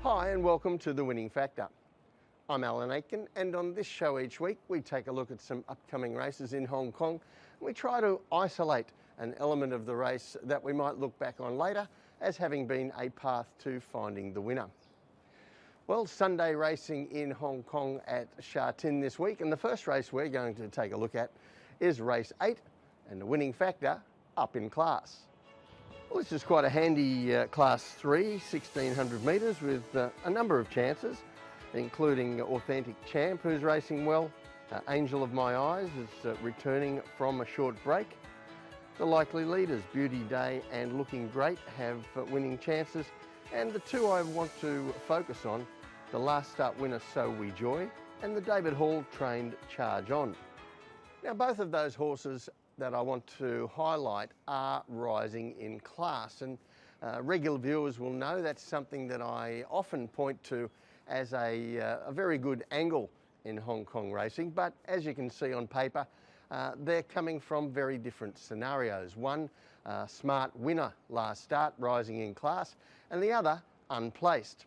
Hi and welcome to The Winning Factor. I'm Alan Aitken, and on this show each week we take a look at some upcoming races in Hong Kong and we try to isolate an element of the race that we might look back on later as having been a path to finding the winner. Well, Sunday racing in Hong Kong at Sha Tin this week, and the first race we're going to take a look at is race 8 and the winning factor up in class. Well, this is quite a handy class 3, 1600 metres with a number of chances, including Authentic Champ, who's racing well. Angel of My Eyes is returning from a short break. The likely leaders, Beauty Day and Looking Great, have winning chances. And the two I want to focus on, the last start winner, So We Joy, and the David Hall trained Charge On. Now, both of those horses that I want to highlight are rising in class, and regular viewers will know that's something that I often point to as a very good angle in Hong Kong racing. But as you can see on paper, they're coming from very different scenarios. One, smart winner last start, rising in class, and the other, unplaced.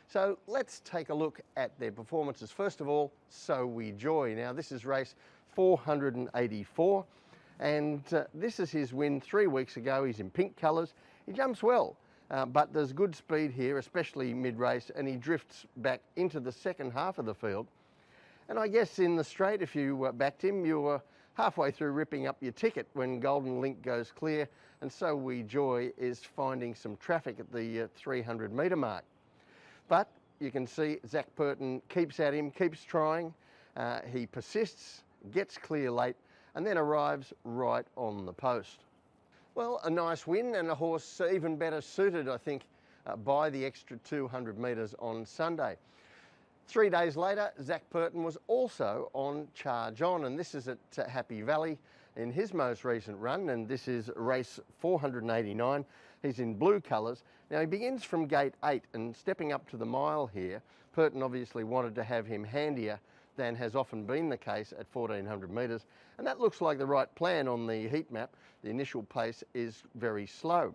So let's take a look at their performances. First of all, So We Joy. Now, this is race 484. And this is his win 3 weeks ago. He's in pink colours. He jumps well, but there's good speed here, especially mid-race, and he drifts back into the second half of the field. And I guess in the straight, if you backed him, you were halfway through ripping up your ticket when Golden Link goes clear, and So We Joy is finding some traffic at the 300 metre mark. But you can see Zach Burton keeps at him, keeps trying. He persists, gets clear late, and then arrives right on the post. Well, a nice win, and a horse even better suited, I think, by the extra 200 metres on Sunday. 3 days later, Zach Burton was also on Charge On, and this is at Happy Valley in his most recent run, and this is race 489. He's in blue colours. Now, he begins from gate 8, and stepping up to the mile here, Burton obviously wanted to have him handier than has often been the case at 1400 metres, and that looks like the right plan on the heat map. The initial pace is very slow,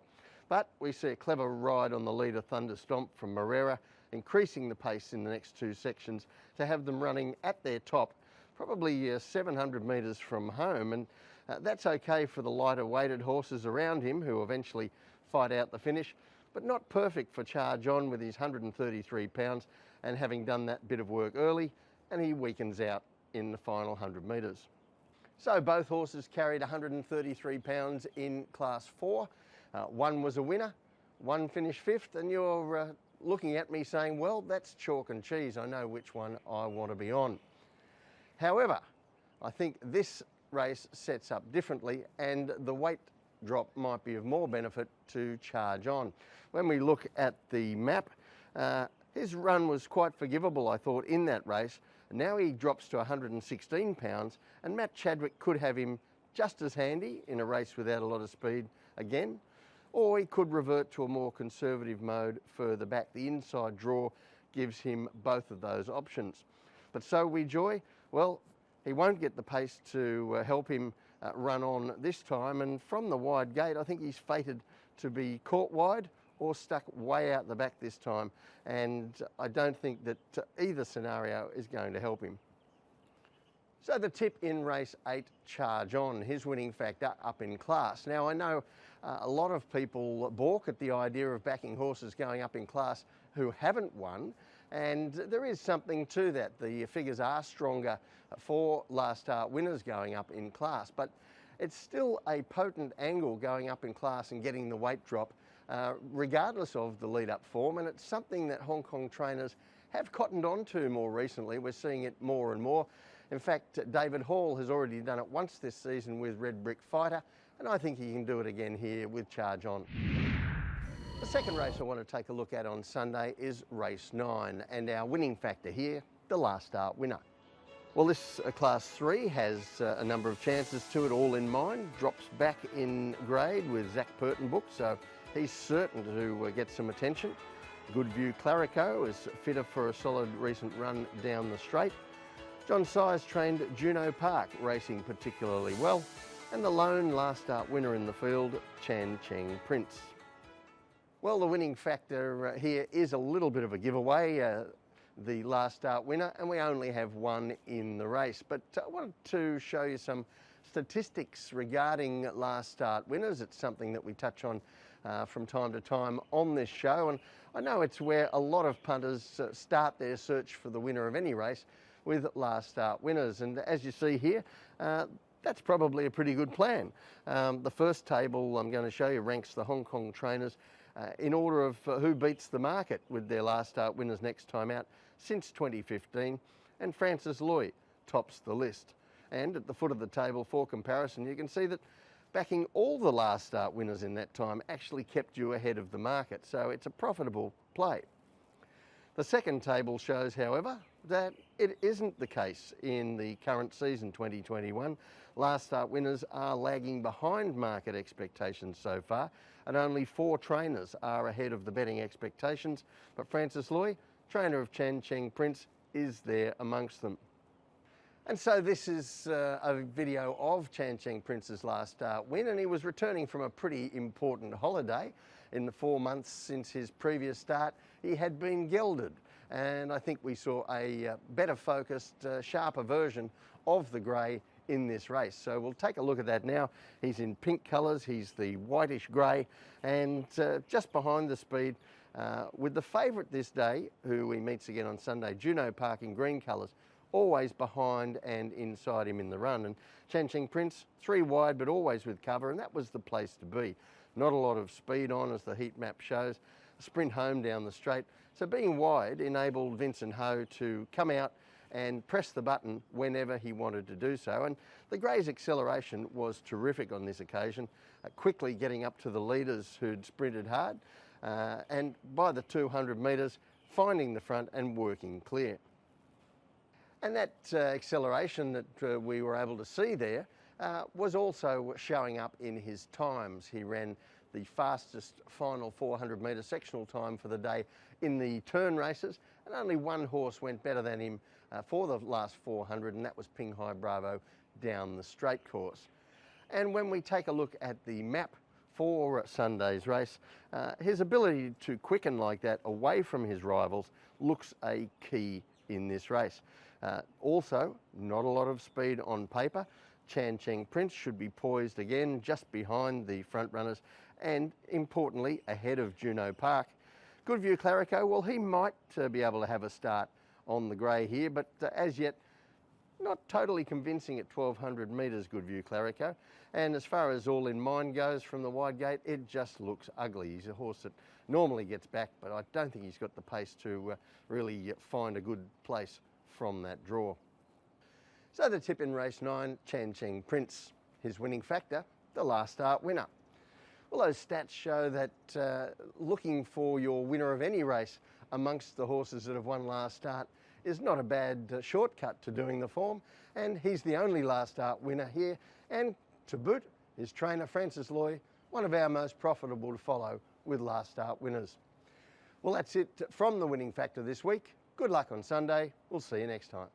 but we see a clever ride on the leader Thunderstomp from Morera, increasing the pace in the next two sections to have them running at their top, probably 700 metres from home, and that's okay for the lighter weighted horses around him who eventually fight out the finish, but not perfect for Charge On with his 133 pounds and having done that bit of work early, and he weakens out in the final 100 metres. So both horses carried 133 pounds in class 4. One was a winner, one finished 5th, and you're looking at me saying, well, that's chalk and cheese. I know which one I want to be on. However, I think this race sets up differently, and the weight drop might be of more benefit to Charge On. When we look at the map, his run was quite forgivable, I thought, in that race. Now he drops to 116 pounds, and Matt Chadwick could have him just as handy in a race without a lot of speed again, or he could revert to a more conservative mode further back. The inside draw gives him both of those options. But So We Joy, well, he won't get the pace to help him run on this time, and from the wide gate, I think he's fated to be caught wide or stuck way out the back this time, and I don't think that either scenario is going to help him. So the tip in race 8, Charge On, his winning factor up in class. Now, I know a lot of people balk at the idea of backing horses going up in class who haven't won, and there is something to that. The figures are stronger for last start winners going up in class, but it's still a potent angle going up in class and getting the weight drop, regardless of the lead-up form, and it's something that Hong Kong trainers have cottoned on to more recently. We're seeing it more and more. In fact, David Hall has already done it once this season with Red Brick Fighter, and I think he can do it again here with Charge On. The second race I want to take a look at on Sunday is race 9, and our winning factor here, the last start winner. Well, this class 3 has a number of chances to it, all in mind. Drops back in grade with Zach Burton booked, so he's certain to get some attention. Good View Clarico is fitter for a solid recent run down the straight. John Size trained Juno Park, racing particularly well. And the lone last start winner in the field, Chan Cheng Prince. Well, the winning factor here is a little bit of a giveaway, the last start winner, and we only have one in the race. But I wanted to show you some statistics regarding last start winners. It's something that we touch on from time to time on this show, and I know it's where a lot of punters start their search for the winner of any race with last start winners. And as you see here, that's probably a pretty good plan. The first table I'm going to show you ranks the Hong Kong trainers in order of who beats the market with their last start winners next time out since 2015, and Francis Lui tops the list. And at the foot of the table for comparison, you can see that backing all the last start winners in that time actually kept you ahead of the market, so it's a profitable play. The second table shows, however, that it isn't the case in the current season 2021. Last start winners are lagging behind market expectations so far, and only 4 trainers are ahead of the betting expectations, but Francis Lui, trainer of Chan Cheng Prince, is there amongst them. And so this is a video of Chan Cheng Prince's last start win, and he was returning from a pretty important holiday. In the 4 months since his previous start, he had been gelded, and I think we saw a better focused, sharper version of the grey in this race. So we'll take a look at that now. He's in pink colours, he's the whitish grey, and just behind the speed with the favourite this day, who he meets again on Sunday, Juno Park, in green colours, always behind and inside him in the run. And Chan Cheng Prince, 3 wide but always with cover, and that was the place to be. Not a lot of speed on, as the heat map shows. A sprint home down the straight. So being wide enabled Vincent Ho to come out and press the button whenever he wanted to do so. And the grey's acceleration was terrific on this occasion, quickly getting up to the leaders who'd sprinted hard, and by the 200 metres, finding the front and working clear. And that acceleration that we were able to see there was also showing up in his times. He ran the fastest final 400 metre sectional time for the day in the turn races, and only one horse went better than him for the last 400, and that was Ping Hai Bravo down the straight course. And when we take a look at the map for Sunday's race, his ability to quicken like that away from his rivals looks a key in this race. Also, not a lot of speed on paper. Chan Cheng Prince should be poised again just behind the front runners, and importantly ahead of Juno Park. Goodview Clarico, well, he might be able to have a start on the grey here, but as yet not totally convincing at 1200 metres, Goodview Clarico. And as far as All in Mind goes from the wide gate, it just looks ugly. He's a horse that normally gets back, but I don't think he's got the pace to really find a good place from that draw. So the tip in race 9, Chan Cheng Prince. His winning factor, the last start winner. Well, those stats show that looking for your winner of any race amongst the horses that have won last start is not a bad shortcut to doing the form, and he's the only last start winner here, and to boot, his trainer Francis Lui, one of our most profitable to follow with last start winners. Well, that's it from the winning factor this week. Good luck on Sunday. We'll see you next time.